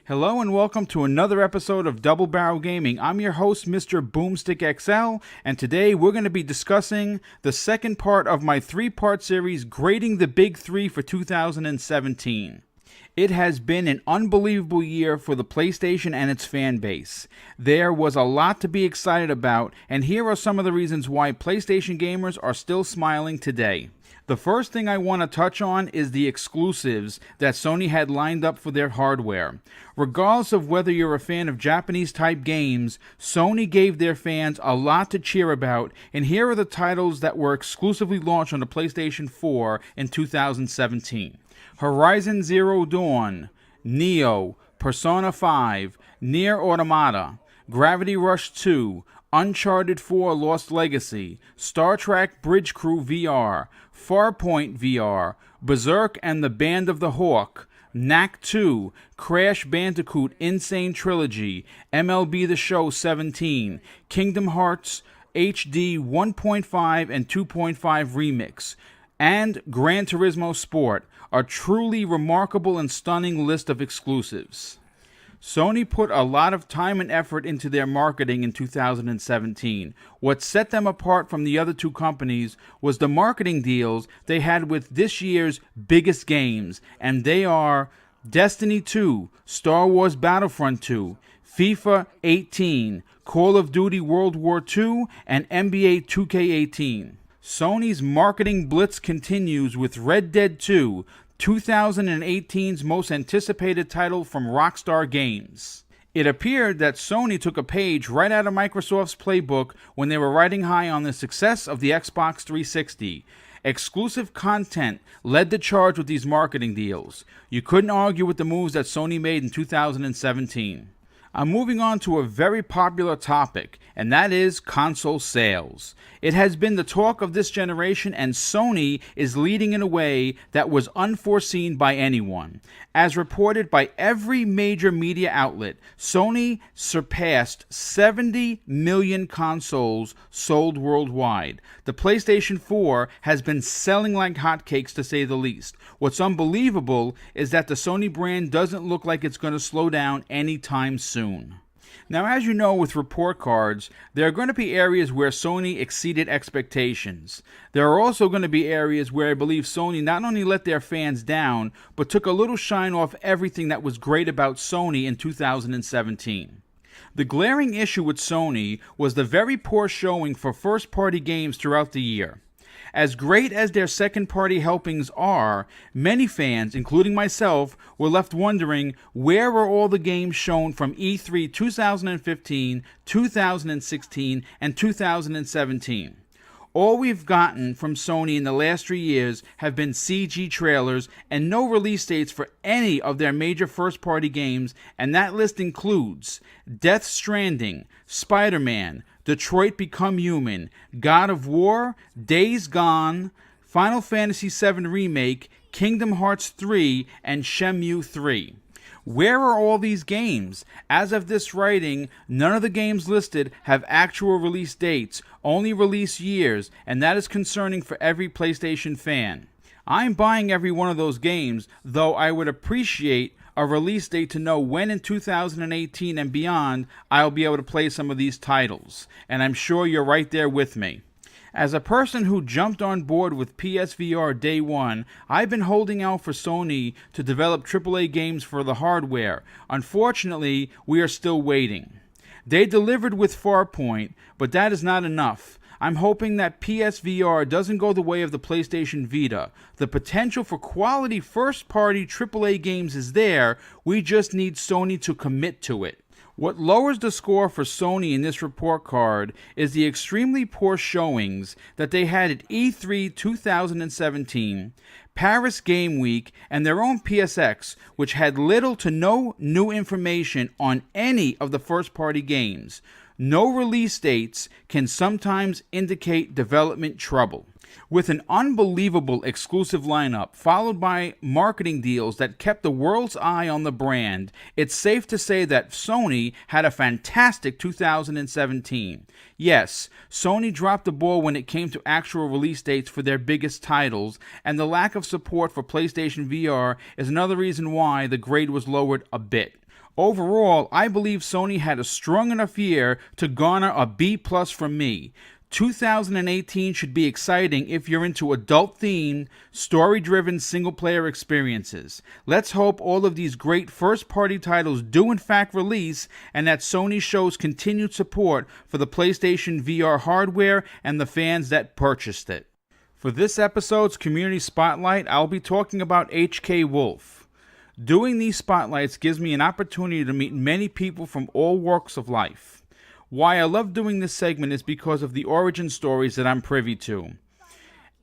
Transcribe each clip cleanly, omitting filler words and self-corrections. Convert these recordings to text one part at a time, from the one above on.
Hello and welcome to another episode of Double Barrel Gaming. I'm your host, MrBoomStickXL, and today we're going to be discussing the second part of my three-part series, Grading the Big Three for 2017. It has been an unbelievable year for the PlayStation and its fan base. There was a lot to be excited about, and here are some of the reasons why PlayStation gamers are still smiling today. The first thing I want to touch on is the exclusives that Sony had lined up for their hardware. Regardless of whether you're a fan of Japanese-type games, Sony gave their fans a lot to cheer about, and here are the titles that were exclusively launched on the PlayStation 4 in 2017. Horizon Zero Dawn, Neo, Persona 5, Nier Automata, Gravity Rush 2, Uncharted 4 Lost Legacy, Star Trek Bridge Crew VR, Farpoint VR, Berserk and the Band of the Hawk, Knack 2, Crash Bandicoot Insane Trilogy, MLB The Show 17, Kingdom Hearts HD 1.5 and 2.5 Remix, and Gran Turismo Sport, a truly remarkable and stunning list of exclusives. Sony put a lot of time and effort into their marketing in 2017. What set them apart from the other two companies was the marketing deals they had with this year's biggest games, and they are Destiny 2, Star Wars Battlefront 2, FIFA 18, Call of Duty World War II, and NBA 2K18. Sony's marketing blitz continues with Red Dead 2, 2018's most anticipated title from Rockstar Games. It appeared that Sony took a page right out of Microsoft's playbook when they were riding high on the success of the Xbox 360. Exclusive content led the charge with these marketing deals. You couldn't argue with the moves that Sony made in 2017. I'm moving on to a very popular topic, and that is console sales. It has been the talk of this generation, and Sony is leading in a way that was unforeseen by anyone. As reported by every major media outlet, Sony surpassed 70 million consoles sold worldwide. The PlayStation 4 has been selling like hotcakes, to say the least. What's unbelievable is that the Sony brand doesn't look like it's going to slow down anytime soon. Now, as you know, with report cards, there are going to be areas where Sony exceeded expectations. There are also going to be areas where I believe Sony not only let their fans down, but took a little shine off everything that was great about Sony in 2017. The glaring issue with Sony was the very poor showing for first-party games throughout the year. As great as their second-party helpings are, many fans, including myself, were left wondering where were all the games shown from E3 2015, 2016, and 2017. All we've gotten from Sony in the last 3 years have been CG trailers and no release dates for any of their major first-party games, and that list includes Death Stranding, Spider-Man, Detroit Become Human, God of War, Days Gone, Final Fantasy VII Remake, Kingdom Hearts 3, and Shenmue 3. Where are all these games? As of this writing, none of the games listed have actual release dates, only release years, and that is concerning for every PlayStation fan. I'm buying every one of those games, though I would appreciate a release date to know when in 2018 and beyond I'll be able to play some of these titles, and I'm sure you're right there with me. As a person who jumped on board with PSVR day one, I've been holding out for Sony to develop AAA games for the hardware. Unfortunately, we are still waiting. They delivered with Farpoint, but that is not enough. I'm hoping that PSVR doesn't go the way of the PlayStation Vita. The potential for quality first-party AAA games is there, we just need Sony to commit to it. What lowers the score for Sony in this report card is the extremely poor showings that they had at E3 2017, Paris Game Week, and their own PSX, which had little to no new information on any of the first-party games. No release dates can sometimes indicate development trouble. With an unbelievable exclusive lineup, followed by marketing deals that kept the world's eye on the brand, it's safe to say that Sony had a fantastic 2017. Yes, Sony dropped the ball when it came to actual release dates for their biggest titles, and the lack of support for PlayStation VR is another reason why the grade was lowered a bit. Overall, I believe Sony had a strong enough year to garner a B+ from me. 2018 should be exciting if you're into adult-themed, story-driven single-player experiences. Let's hope all of these great first-party titles do in fact release, and that Sony shows continued support for the PlayStation VR hardware and the fans that purchased it. For this episode's Community Spotlight, I'll be talking about HK Wolf. Doing these spotlights gives me an opportunity to meet many people from all walks of life. Why I love doing this segment is because of the origin stories that I'm privy to.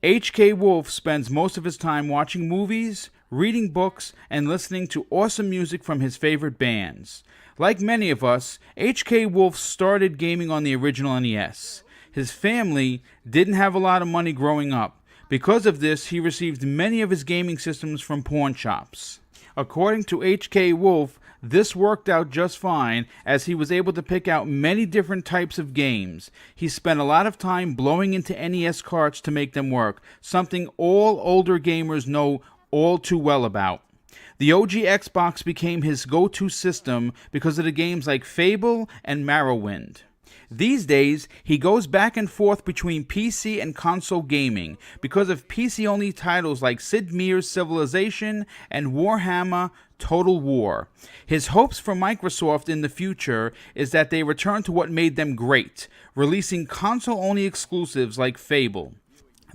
HK Wolf spends most of his time watching movies, reading books, and listening to awesome music from his favorite bands. Like many of us, HK Wolf started gaming on the original NES. His family didn't have a lot of money growing up. Because of this, he received many of his gaming systems from pawn shops. According to HK Wolf, this worked out just fine, as he was able to pick out many different types of games. He spent a lot of time blowing into NES carts to make them work, something all older gamers know all too well about. The OG Xbox became his go-to system because of the games like Fable and Morrowind. These days, he goes back and forth between PC and console gaming because of PC-only titles like Sid Meier's Civilization and Warhammer Total War. His hopes for Microsoft in the future is that they return to what made them great, releasing console-only exclusives like Fable.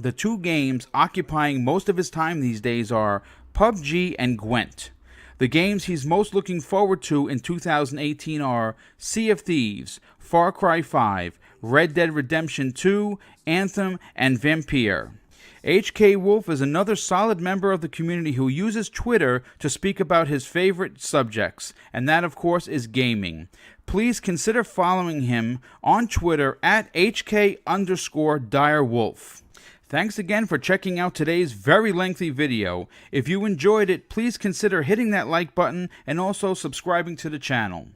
The two games occupying most of his time these days are PUBG and Gwent. The games he's most looking forward to in 2018 are Sea of Thieves, Far Cry 5, Red Dead Redemption 2, Anthem, and Vampire. HK Wolf is another solid member of the community who uses Twitter to speak about his favorite subjects, and that of course is gaming. Please consider following him on Twitter at HK_direwolf. Thanks again for checking out today's very lengthy video. If you enjoyed it, please consider hitting that like button and also subscribing to the channel.